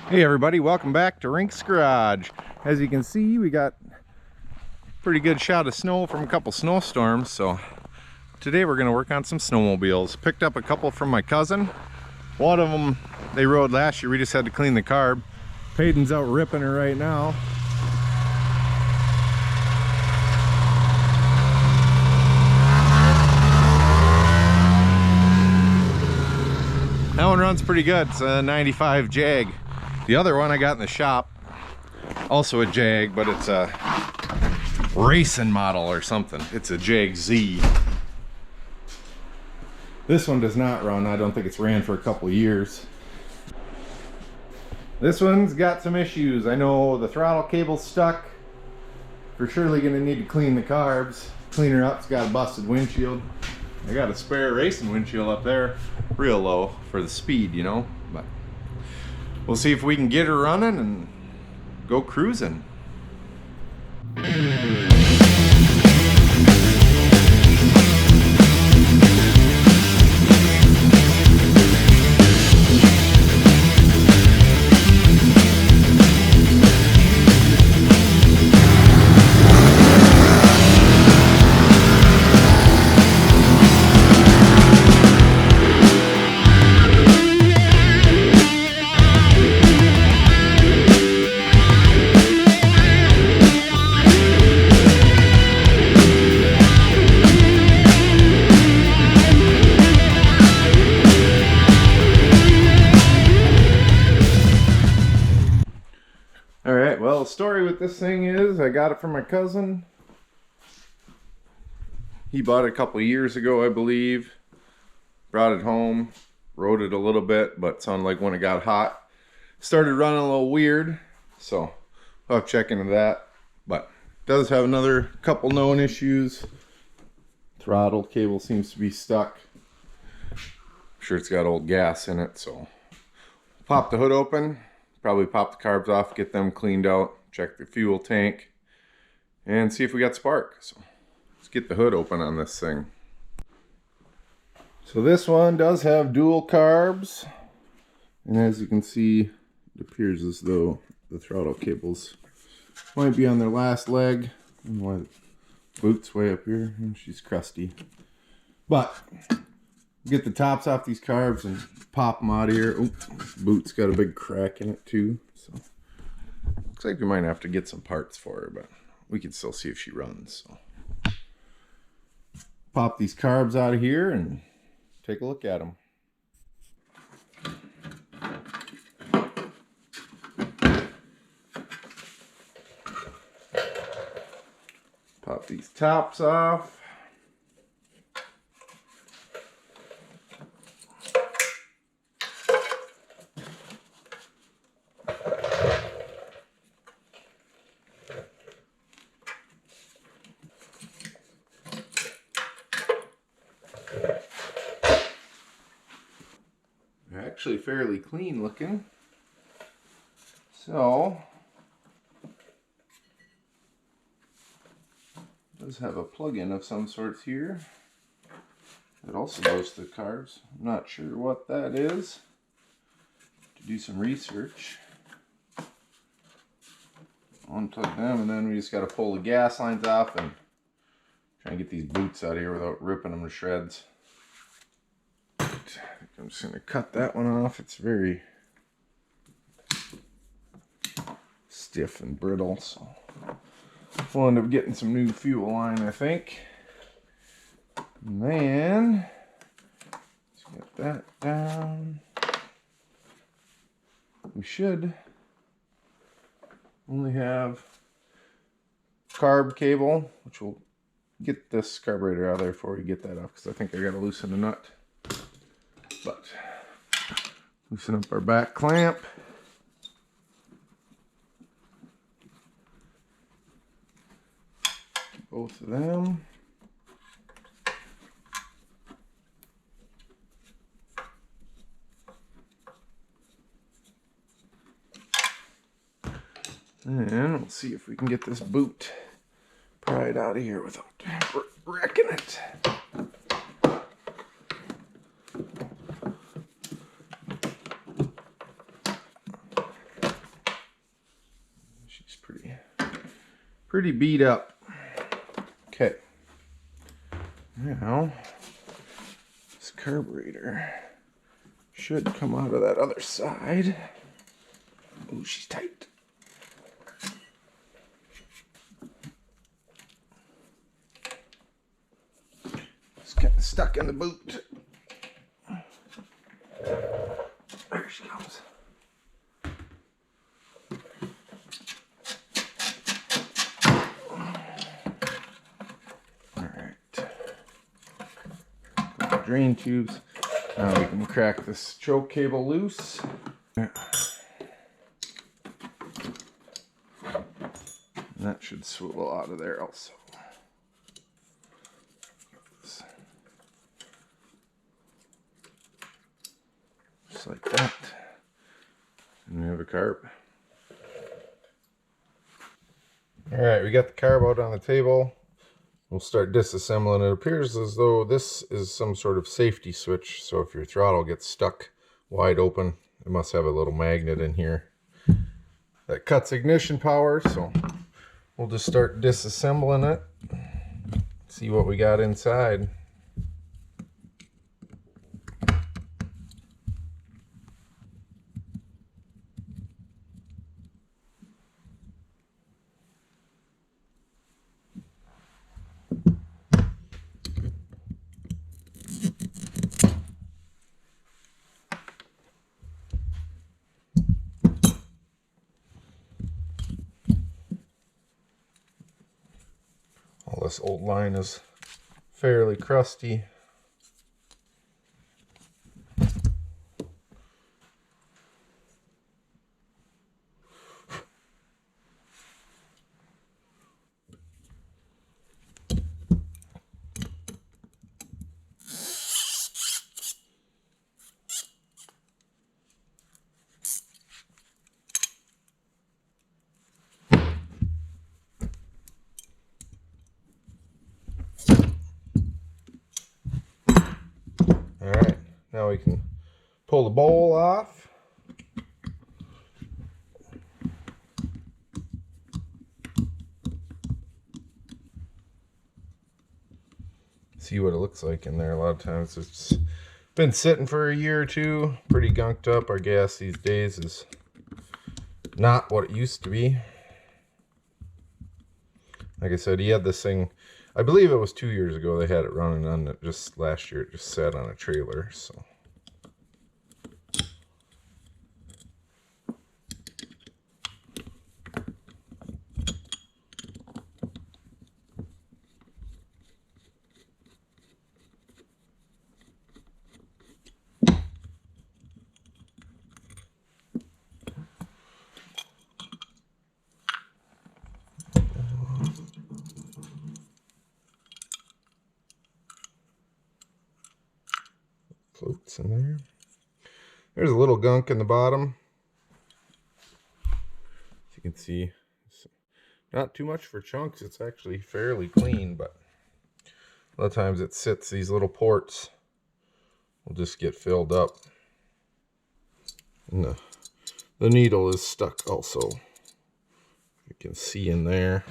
Hey everybody, welcome back to Rink's Garage. As you can see, we got a pretty good shot of snow from a couple snowstorms, so today we're going to work on some snowmobiles. Picked up a couple from my cousin. One of them they rode last year, we just had to clean the carb. Peyton's out ripping her right now. That one runs pretty good. It's a 95 Jag. The other one I got in the shop, also a Jag, but it's a racing model or something. It's a Jag Z. This one does not run. I don't think it's ran for a couple of years. This one's got some issues. I know the throttle cable's stuck. We're surely gonna need to clean the carbs. Clean her up. It's got a busted windshield. I got a spare racing windshield up there, real low for the speed, you know, but we'll see if we can get her running and go cruising. Alright, well, the story with this thing is I got it from my cousin. He bought it a couple of years ago, I believe. Brought it home, rode it a little bit, but sounded like when it got hot, started running a little weird. So I'll have to check into that. But it does have another couple known issues. Throttle cable seems to be stuck. I'm sure it's got old gas in it, so pop the hood open. Probably pop the carbs off, get them cleaned out, check the fuel tank, and see if we got spark. So let's get the hood open on this thing. So this one does have dual carbs, and as you can see, it appears as though the throttle cables might be on their last leg. And why the boot's way up here, and she's crusty. But get the tops off these carbs and pop them out of here. Oh, boot's got a big crack in it too, so looks like we might have to get some parts for her, but we can still see if she runs. So pop these carbs out of here and take a look at them. Pop these tops off. Actually fairly clean looking. So it does have a plug-in of some sorts here. It also goes to the carbs. I'm not sure what that is. To do some research. Unplug them, and then we just got to pull the gas lines off and try and get these boots out of here without ripping them to shreds. I'm just going to cut that one off. It's very stiff and brittle, so we'll end up getting some new fuel line, I think. And then let's get that down. We should only have carb cable, which will get this carburetor out of there before we get that off, because I think I got to loosen the nut. But loosen up our back clamp. Both of them. And we'll see if we can get this boot pried out of here without wrecking it. pretty beat up. Okay. Now, this carburetor should come out of that other side. Oh, she's tight. It's kind of stuck in the boot. There she comes. Drain tubes. Now we can crack this choke cable loose. And that should swivel out of there also. Just like that. And we have a carb. Alright, we got the carb out on the table. We'll start disassembling. It appears as though this is some sort of safety switch. So if your throttle gets stuck wide open, it must have a little magnet in here that cuts ignition power. So we'll just start disassembling it. See what we got inside. All this old line is fairly crusty. Alright, now we can pull the bowl off. See what it looks like in there. A lot of times it's been sitting for a year or two, pretty gunked up. Our gas these days is not what it used to be. Like I said, he had this thing, I believe it was 2 years ago they had it running on it. Just last year it just sat on a trailer, so. Floats in there. There's a little gunk in the bottom. As you can see, it's not too much for chunks. It's actually fairly clean, but a lot of times it sits, these little ports will just get filled up. And the needle is stuck also. You can see in there.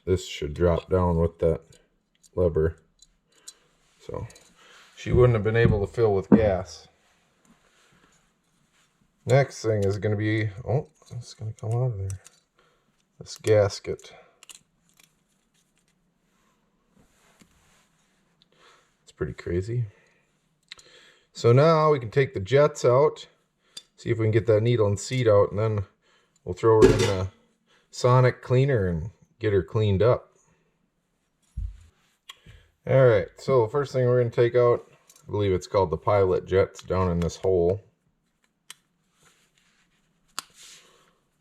This should drop down with that lever. So she wouldn't have been able to fill with gas. Next thing is going to be, oh, it's going to come out of there. This gasket. It's pretty crazy. So now we can take the jets out, see if we can get that needle and seat out, and then we'll throw her in the sonic cleaner and get her cleaned up. Alright, so the first thing we're going to take out, I believe it's called the pilot jets, down in this hole. I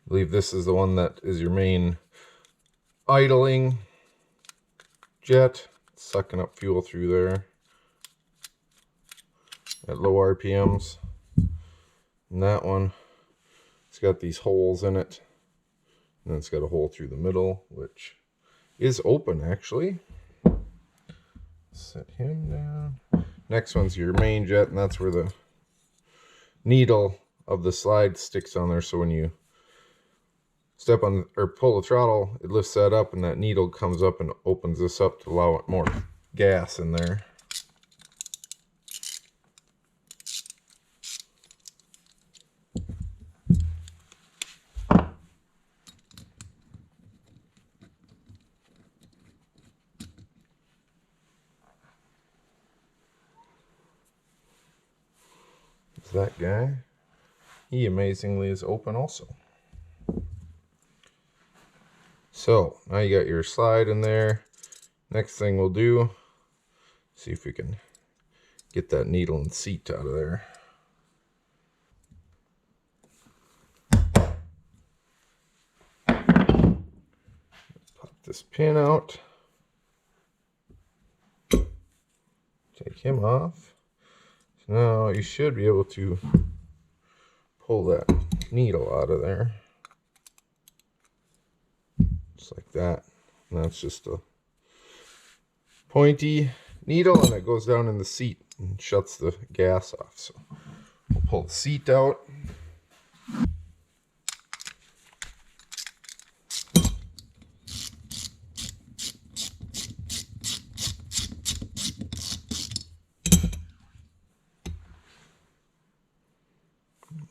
believe this is the one that is your main idling jet. It's sucking up fuel through there at low RPMs. And that one, it's got these holes in it. And then it's got a hole through the middle, which is open actually. Set him down. Next one's your main jet, and that's where the needle of the slide sticks on there. So when you step on or pull the throttle, it lifts that up and that needle comes up and opens this up to allow it more gas in there. That guy, he amazingly is open also. So now you got your slide in there. Next thing we'll do, see if we can get that needle and seat out of there. Pop this pin out. Take him off. So now you should be able to pull that needle out of there. Just like that. And that's just a pointy needle and it goes down in the seat and shuts the gas off. So we'll pull the seat out.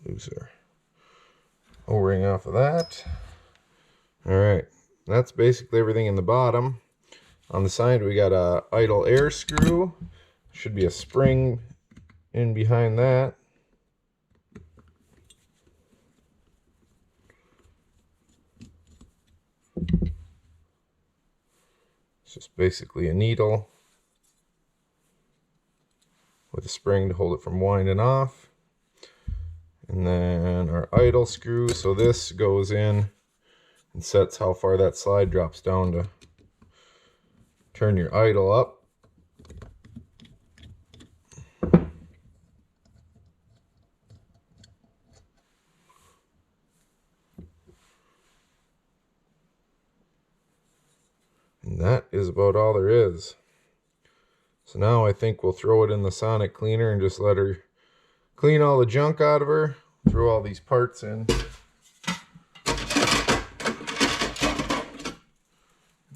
Lose our O-ring off of that. Alright, that's basically everything in the bottom. On the side we got a idle air screw. Should be a spring in behind that. It's just basically a needle with a spring to hold it from winding off. And then our idle screw, so this goes in and sets how far that slide drops down to turn your idle up. And that is about all there is. So now I think we'll throw it in the sonic cleaner and just let her clean all the junk out of her. Throw all these parts in.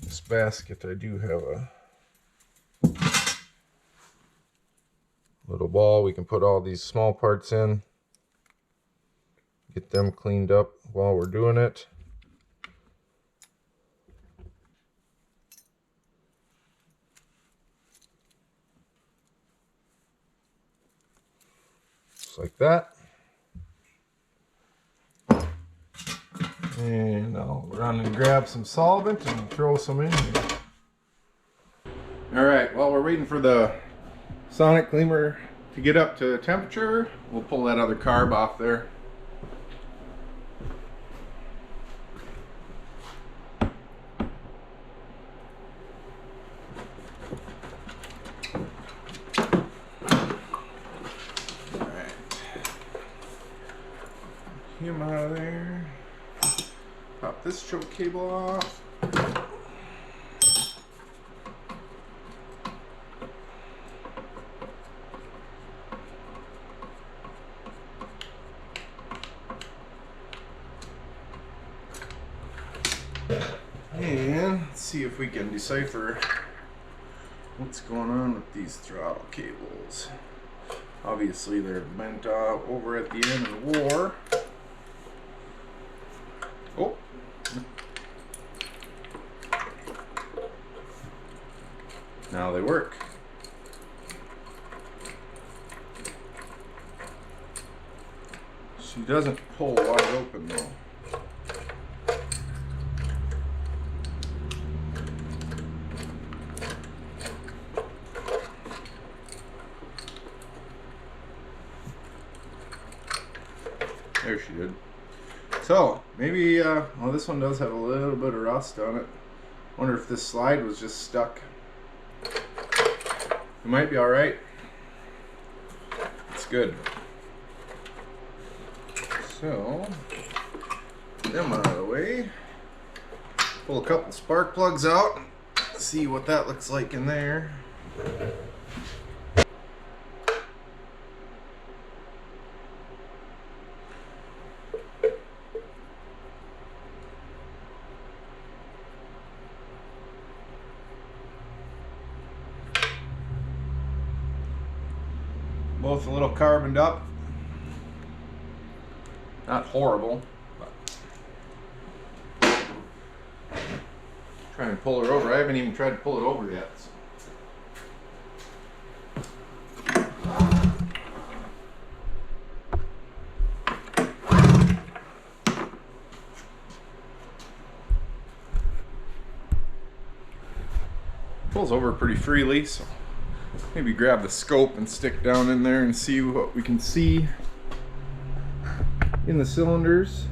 This basket, I do have a little ball we can put all these small parts in. Get them cleaned up while we're doing it. Just like that. And I'll run and grab some solvent and throw some in here. Alright, while we're waiting for the sonic cleaner to get up to temperature, we'll pull that other carb off there. Alright. Him out of there. Pop this choke cable off. And let's see if we can decipher what's going on with these throttle cables. Obviously they're bent over at the end and wore. Oh. Now they work. She doesn't pull wide open though. There she did. So maybe, well, this one does have a little bit of rust on it. Wonder if this slide was just stuck. It might be alright. It's good. So, get them out of the way. Pull a couple spark plugs out. See what that looks like in there. both a little carboned up. Not horrible, but try and pull her over. I haven't even tried to pull it over yet. So. Pulls over pretty freely, so maybe grab the scope and stick down in there and see what we can see in the cylinders.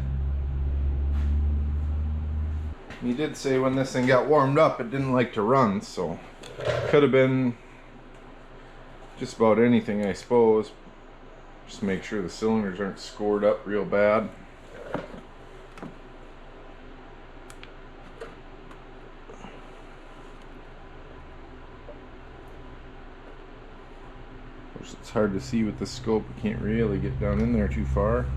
He did say when this thing got warmed up it didn't like to run, so could have been just about anything, I suppose. Just make sure the cylinders aren't scored up real bad. It's hard to see with the scope. We can't really get down in there too far.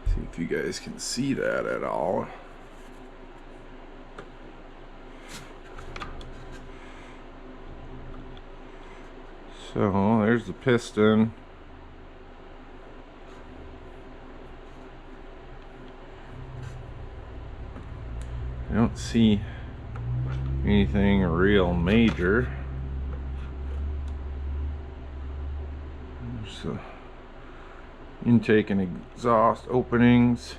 See if you guys can see that at all. So there's the piston. I don't see anything real major. There's the intake and exhaust openings.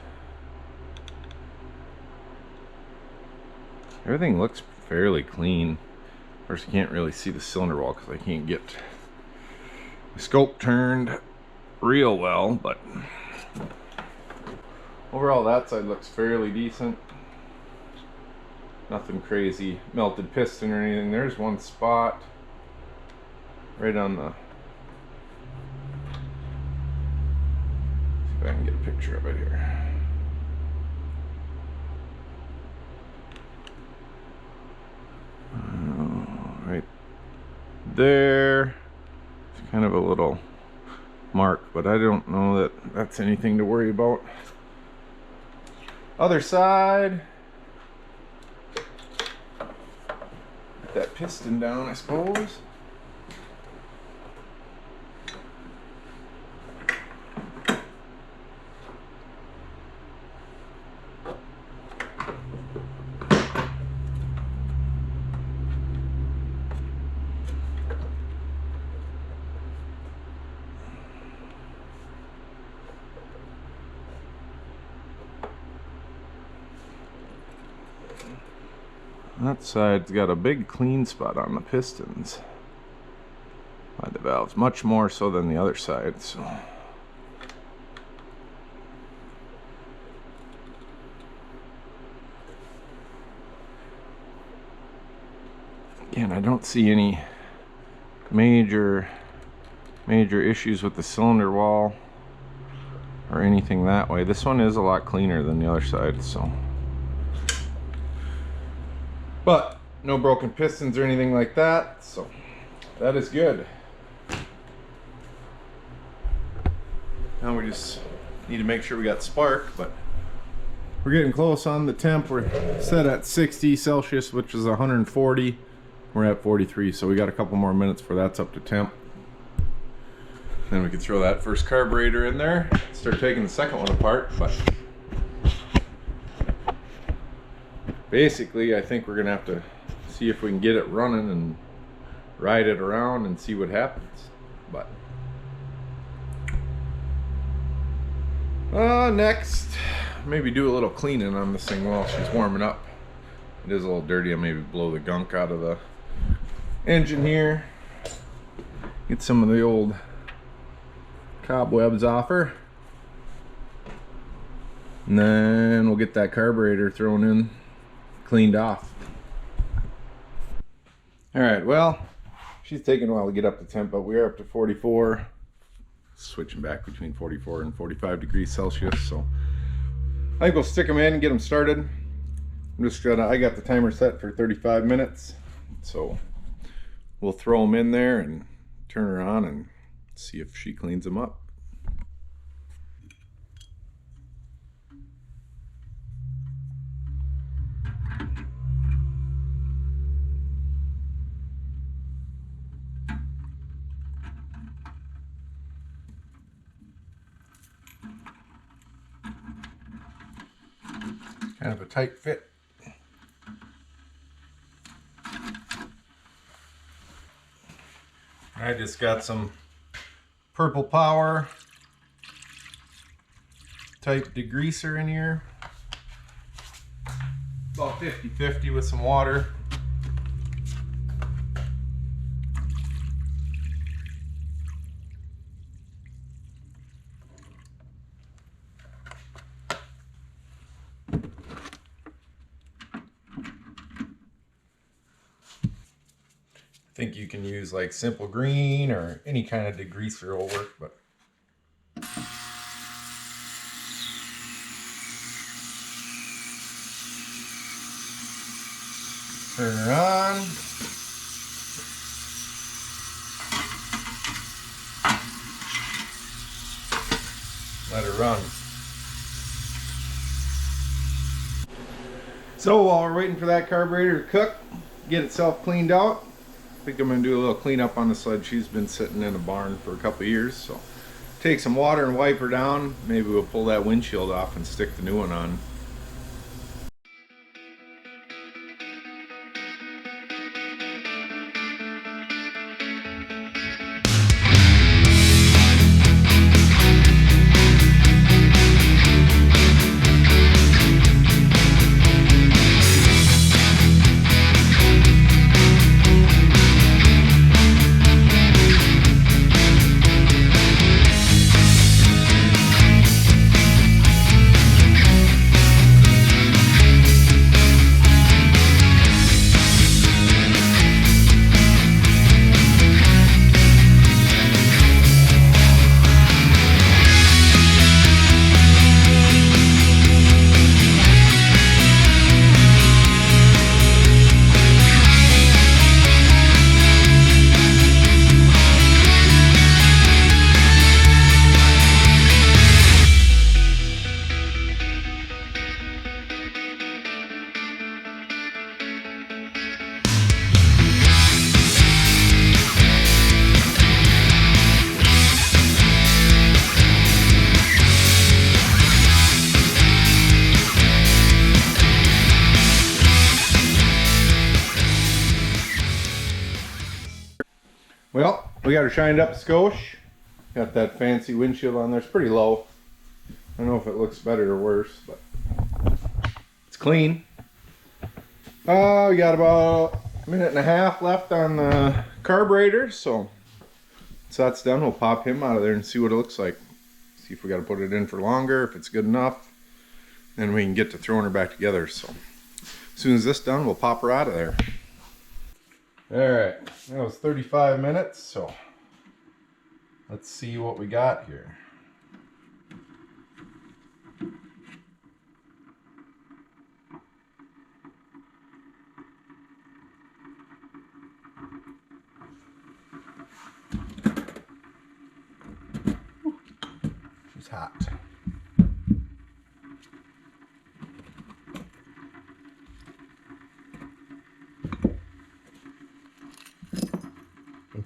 Everything looks fairly clean. Of course, you can't really see the cylinder wall because I can't get the scope turned real well, but overall that side looks fairly decent. Nothing crazy, melted piston or anything. There's one spot right on the, see if I can get a picture of it here. Right there. It's kind of a little mark, but I don't know that that's anything to worry about. Other side. Put that piston down, I suppose. That side's got a big clean spot on the pistons by the valves, much more so than the other side. So again, I don't see any major issues with the cylinder wall or anything that way. This one is a lot cleaner than the other side, so. But no broken pistons or anything like that, so that is good. Now we just need to make sure we got spark, but we're getting close on the temp. We're set at 60 Celsius, which is 140. We're at 43, so we got a couple more minutes before that's up to temp. Then we can throw that first carburetor in there, start taking the second one apart. But basically, I think we're gonna have to see if we can get it running and ride it around and see what happens. But next, maybe do a little cleaning on this thing while she's warming up. It is a little dirty. I'll maybe blow the gunk out of the engine here. Get some of the old cobwebs off her. And then we'll get that carburetor thrown in, cleaned off. Alright, well, she's taking a while to get up to temp, but we are up to 44. Switching back between 44 and 45 degrees Celsius, so I think we'll stick them in and get them started. I'm just gonna, I got the timer set for 35 minutes, so we'll throw them in there and turn her on and see if she cleans them up. Kind of a tight fit. I just got some Purple Power type degreaser in here. About 50-50 with some water. I think you can use like Simple Green or any kind of degreaser will work, but turn her on. Let her run. So while we're waiting for that carburetor to cook, get itself cleaned out, I think I'm going to do a little cleanup on the sled. She's been sitting in a barn for a couple of years, so take some water and wipe her down. Maybe we'll pull that windshield off and stick the new one on. Well, we got her shined up a skosh. Got that fancy windshield on there. It's pretty low. I don't know if it looks better or worse, but it's clean. We got about a minute and a half left on the carburetor, so once that's done, we'll pop him out of there and see what it looks like. See if we got to put it in for longer, if it's good enough. Then we can get to throwing her back together. So as soon as this is done, we'll pop her out of there. Alright, that was 35 minutes, so let's see what we got here. She's hot.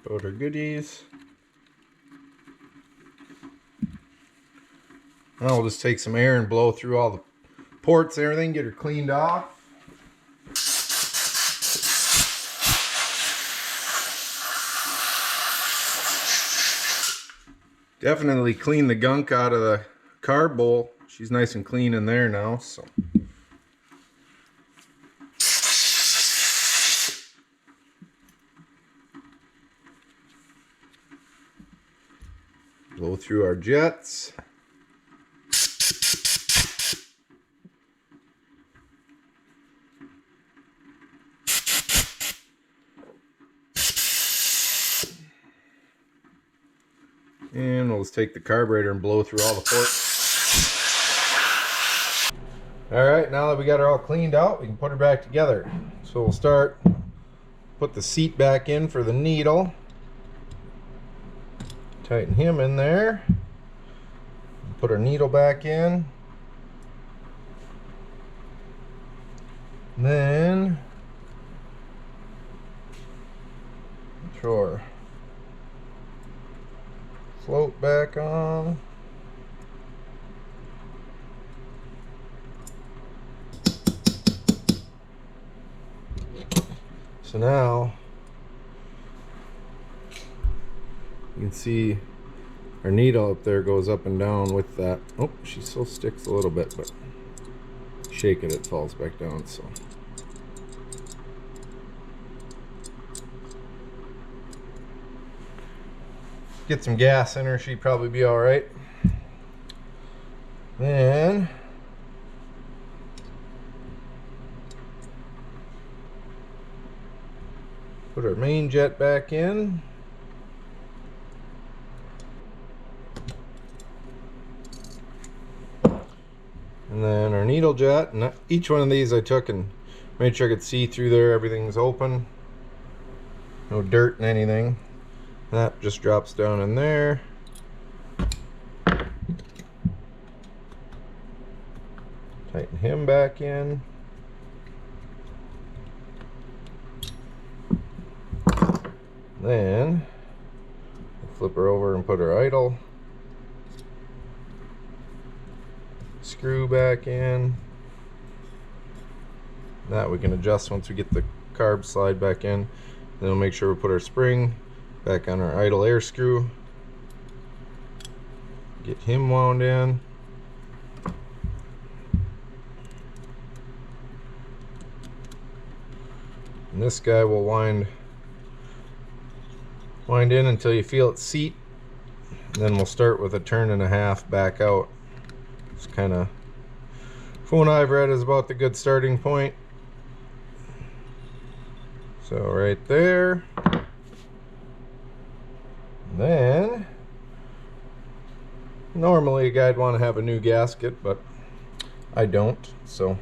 Put her goodies. Now we'll just take some air and blow through all the ports and everything, get her cleaned off. Definitely clean the gunk out of the carb bowl. She's nice and clean in there now, so. Blow through our jets. And we'll just take the carburetor and blow through all the ports. Alright, now that we got her all cleaned out, we can put her back together. So we'll start put the seat back in for the needle. Tighten him in there. Put our needle back in. Then throw our float back on. So now you can see our needle up there goes up and down with that. Oh, she still sticks a little bit, but shake it, it falls back down. So get some gas in her, she'd probably be all right. Then put our main jet back in. And then our needle jet. And each one of these I took and made sure I could see through there. Everything's open. No dirt and anything. That just drops down in there. Tighten him back in. Then flip her over and put her idle. Screw back in. That we can adjust once we get the carb slide back in. Then we'll make sure we put our spring back on our idle air screw. Get him wound in. And this guy will wind in until you feel it seat. And then we'll start with a turn and a half back out. It's kind of, from what I've read, is about the good starting point. So right there. Then normally a guy'd want to have a new gasket, but I don't. So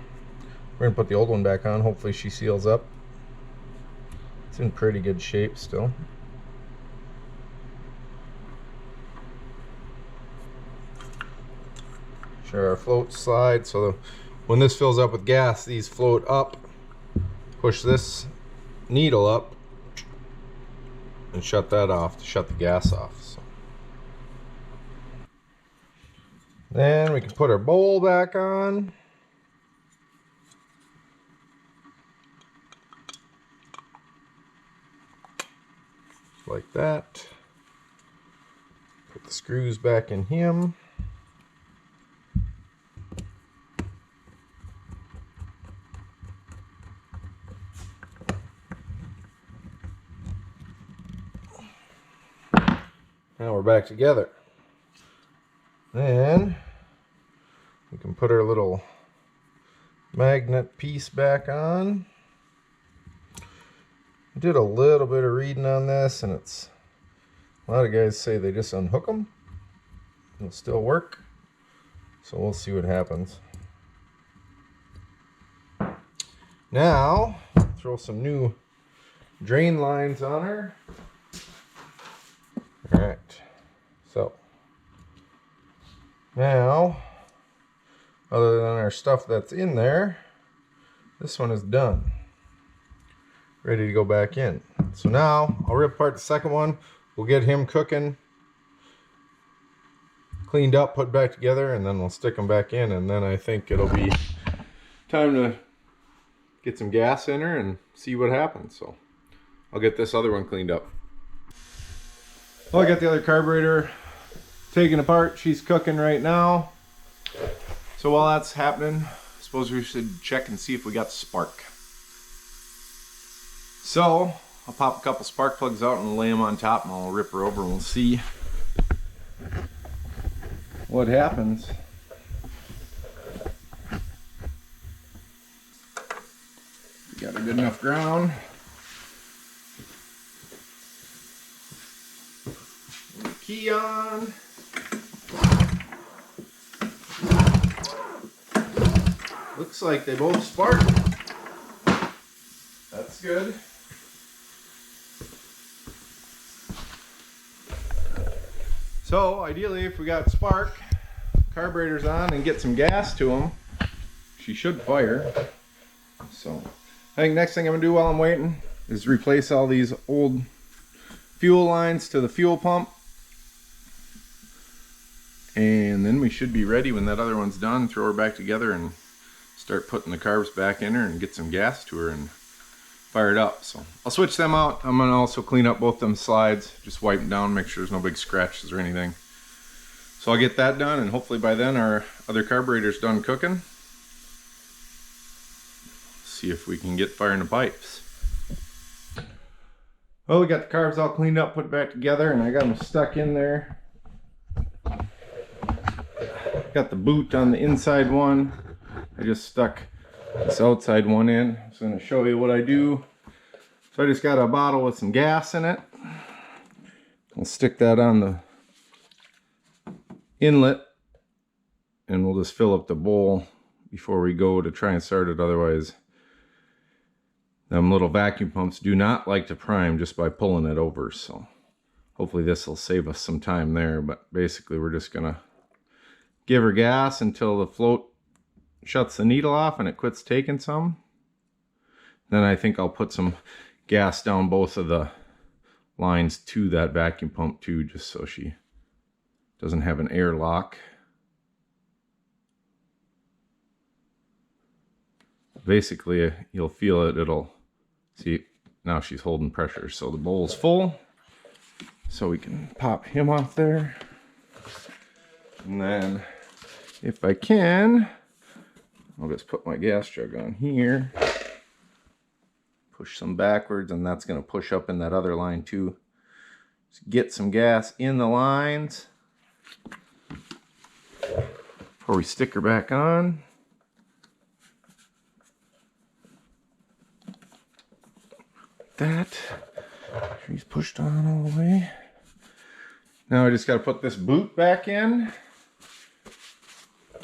we're gonna put the old one back on. Hopefully she seals up. It's in pretty good shape still. Sure, our floats slide, so when this fills up with gas, these float up. Push this needle up and shut that off to shut the gas off. So. Then we can put our bowl back on. Like that. Put the screws back in him. Now we're back together. Then we can put our little magnet piece back on. I did a little bit of reading on this, and it's a lot of guys say they just unhook them. It'll still work. So we'll see what happens. Now throw some new drain lines on her. Alright, so now, other than our stuff that's in there, this one is done. Ready to go back in. So now, I'll rip apart the second one. We'll get him cooking, cleaned up, put back together, and then we'll stick them back in, and then I think it'll be time to get some gas in her and see what happens. So I'll get this other one cleaned up. Well, I got the other carburetor taken apart. She's cooking right now. So while that's happening, I suppose we should check and see if we got spark. So I'll pop a couple spark plugs out and lay them on top, and I'll rip her over and we'll see what happens. We got a good enough ground. Key on. Looks like they both spark. That's good. So ideally, if we got spark, carburetors on, and get some gas to them, she should fire. So I think next thing I'm gonna do while I'm waiting is replace all these old fuel lines to the fuel pump. And then we should be ready when that other one's done. Throw her back together and start putting the carbs back in her and get some gas to her and fire it up. So I'll switch them out. I'm gonna also clean up both them slides, just wipe them down, make sure there's no big scratches or anything. So I'll get that done, and hopefully by then our other carburetor's done cooking. See if we can get firing the pipes. Well, we got the carbs all cleaned up, put back together, and I got them stuck in there. Got the boot on the inside one. I just stuck this outside one in. I'm just going to show you what I do. So I just got a bottle with some gas in it. I'll stick that on the inlet, and we'll just fill up the bowl before we go to try and start it. Otherwise, them little vacuum pumps do not like to prime just by pulling it over. So hopefully this will save us some time there. But basically we're just going to give her gas until the float shuts the needle off and it quits taking some. Then I think I'll put some gas down both of the lines to that vacuum pump too, just so she doesn't have an air lock. Basically, you'll feel it, it'll, see, now she's holding pressure. So the bowl's full, so we can pop him off there. And then, if I can, I'll just put my gas jug on here, push some backwards, and that's going to push up in that other line too. Just get some gas in the lines before we stick her back on. That, she's pushed on all the way. Now I just got to put this boot back in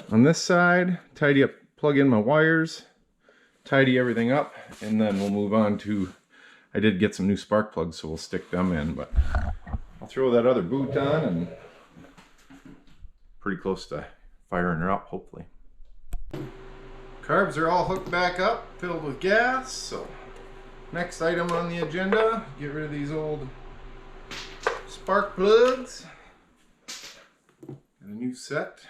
on this side, tidy up, plug in my wires, tidy everything up, and then we'll move on to, I did get some new spark plugs, so we'll stick them in, but I'll throw that other boot on and pretty close to firing her up, hopefully. Carbs are all hooked back up, filled with gas, so next item on the agenda, get rid of these old spark plugs. Got a new set.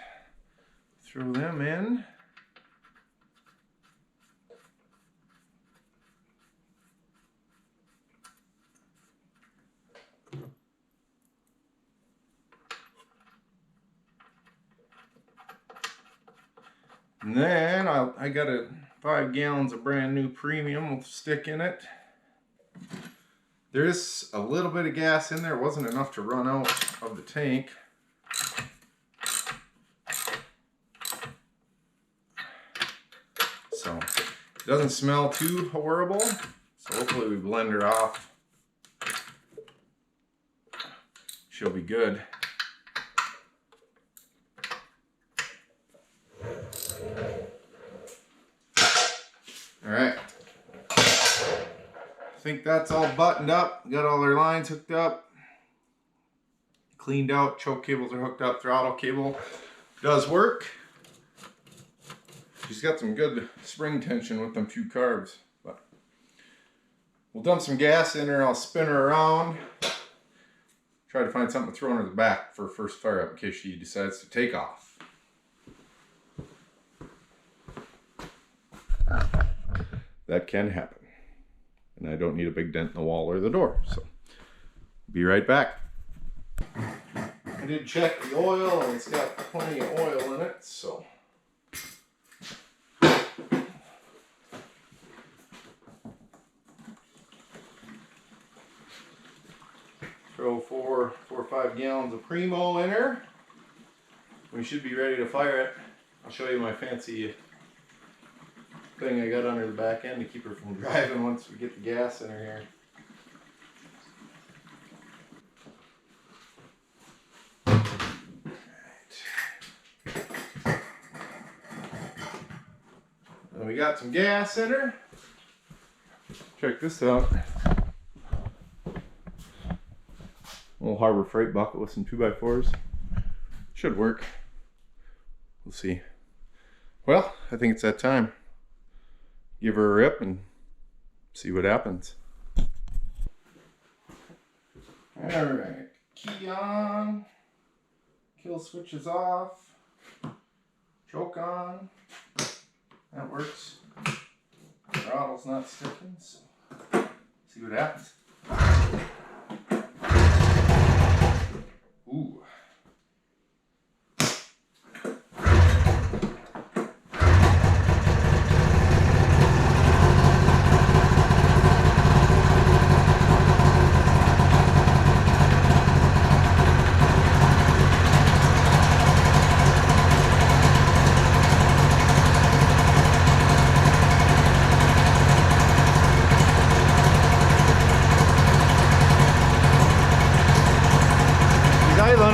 Throw them in. And then I got 5 gallons of brand new premium with stick in it. There's a little bit of gas in there. It wasn't enough to run out of the tank. So it doesn't smell too horrible. So hopefully we blend her off. She'll be good. Alright, I think that's all buttoned up. Got all our lines hooked up, cleaned out, choke cables are hooked up, throttle cable does work. She's got some good spring tension with them 2 carbs, but we'll dump some gas in her. I'll spin her around, try to find something to throw in her back for first fire up in case she decides to take off. That can happen, and I don't need a big dent in the wall or the door, so be right back. I did check the oil, and it's got plenty of oil in it, so throw 4 or 5 gallons of Primo in her. We should be ready to fire it. I'll show you my fancy thing I got under the back end to keep her from driving once we get the gas in her here. And we got some gas in her. Check this out. Little Harbor Freight bucket with some 2x4s. Should work. We'll see. Well, I think it's that time. Give her a rip and see what happens. Alright, key on, kill switch is off, choke on, that works. Throttle's not sticking, so see what happens. Ooh.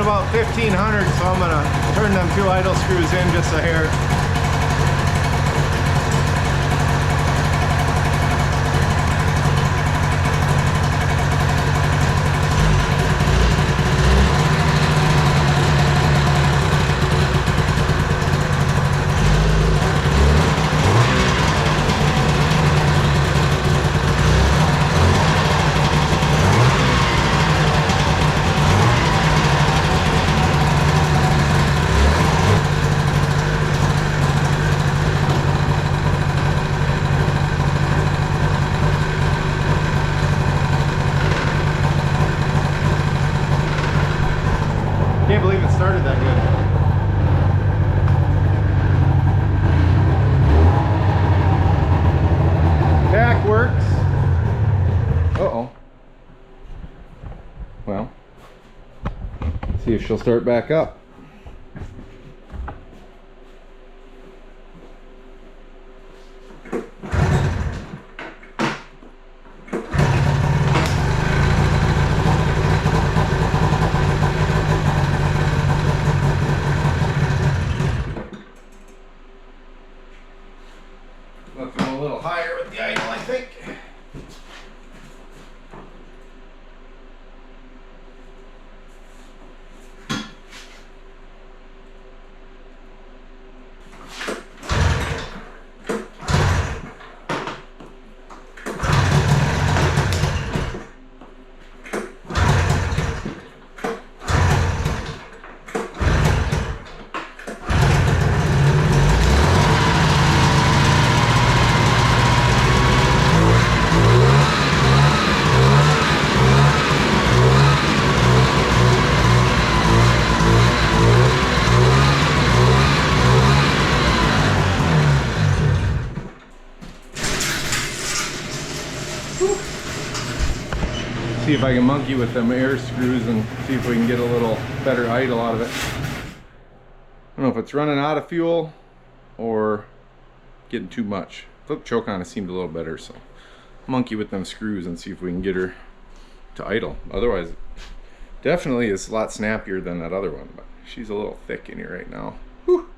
About 1500, so I'm gonna turn them 2 idle screws in just a hair. Can't believe it started that good. Tack works. Uh-oh. Well, see if she'll start back up. Left him a little higher with the idle, I think. See if I can monkey with them air screws and see if we can get a little better idle out of it. I don't know if it's running out of fuel or getting too much. Flip choke on it seemed a little better, so monkey with them screws and see if we can get her to idle. Otherwise, definitely is a lot snappier than that other one, but she's a little thick in here right now. Whew.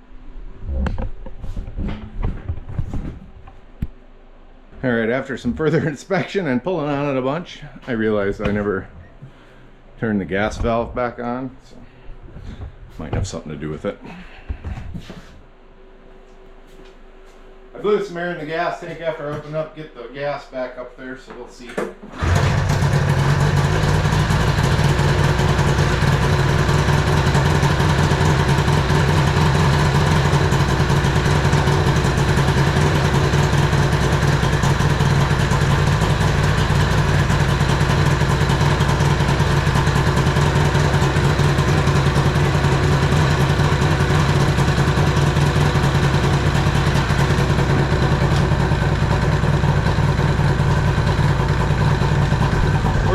Alright, after some further inspection and pulling on it a bunch, I realized I never turned the gas valve back on, so might have something to do with it. I blew some air in the gas tank after I opened up, get the gas back up there, so we'll see.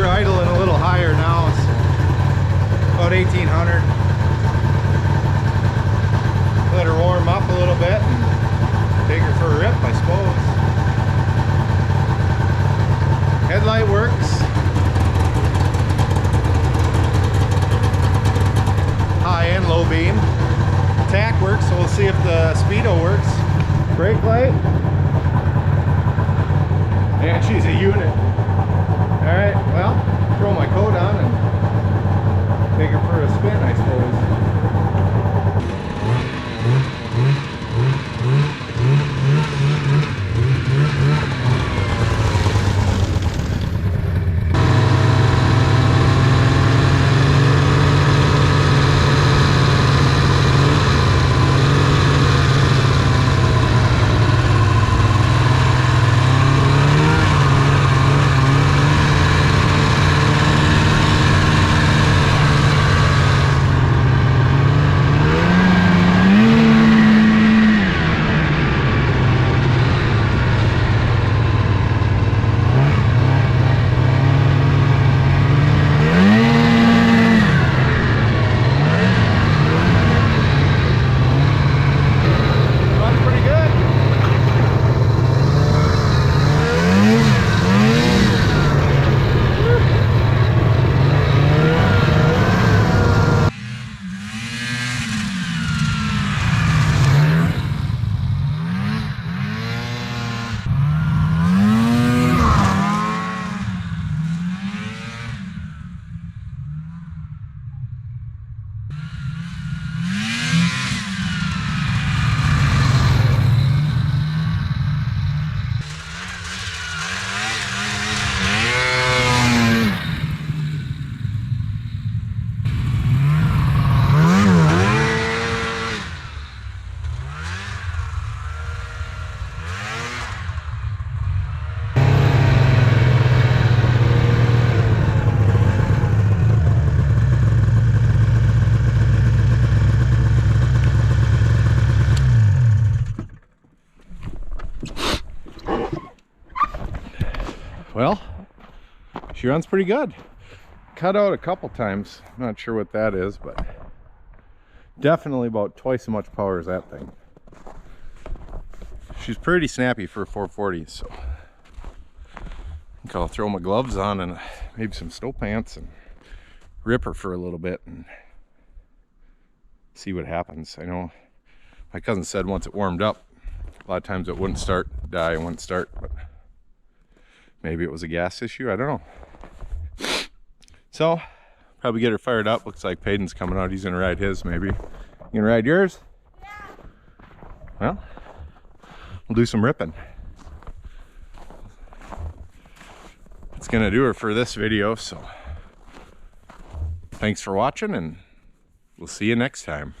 Idling a little higher now, it's about 1800. Let her warm up a little bit and take her for a rip, I suppose. Headlight works. High and low beam. Tack works, so we'll see if the speedo works. Brake light. And she's a unit. Alright, well, throw my coat on and take her for a spin, I suppose. Well, she runs pretty good. Cut out a couple times. I'm not sure what that is, but definitely about twice as much power as that thing. She's pretty snappy for a 440, so I think I'll throw my gloves on and maybe some snow pants and rip her for a little bit and see what happens. I know my cousin said once it warmed up, a lot of times it wouldn't start, die and wouldn't start, but maybe it was a gas issue, I don't know. So, probably get her fired up. Looks like Peyton's coming out. He's gonna ride his, maybe. You gonna ride yours? Yeah. Well, we'll do some ripping. It's gonna do it for this video, so thanks for watching, and we'll see you next time.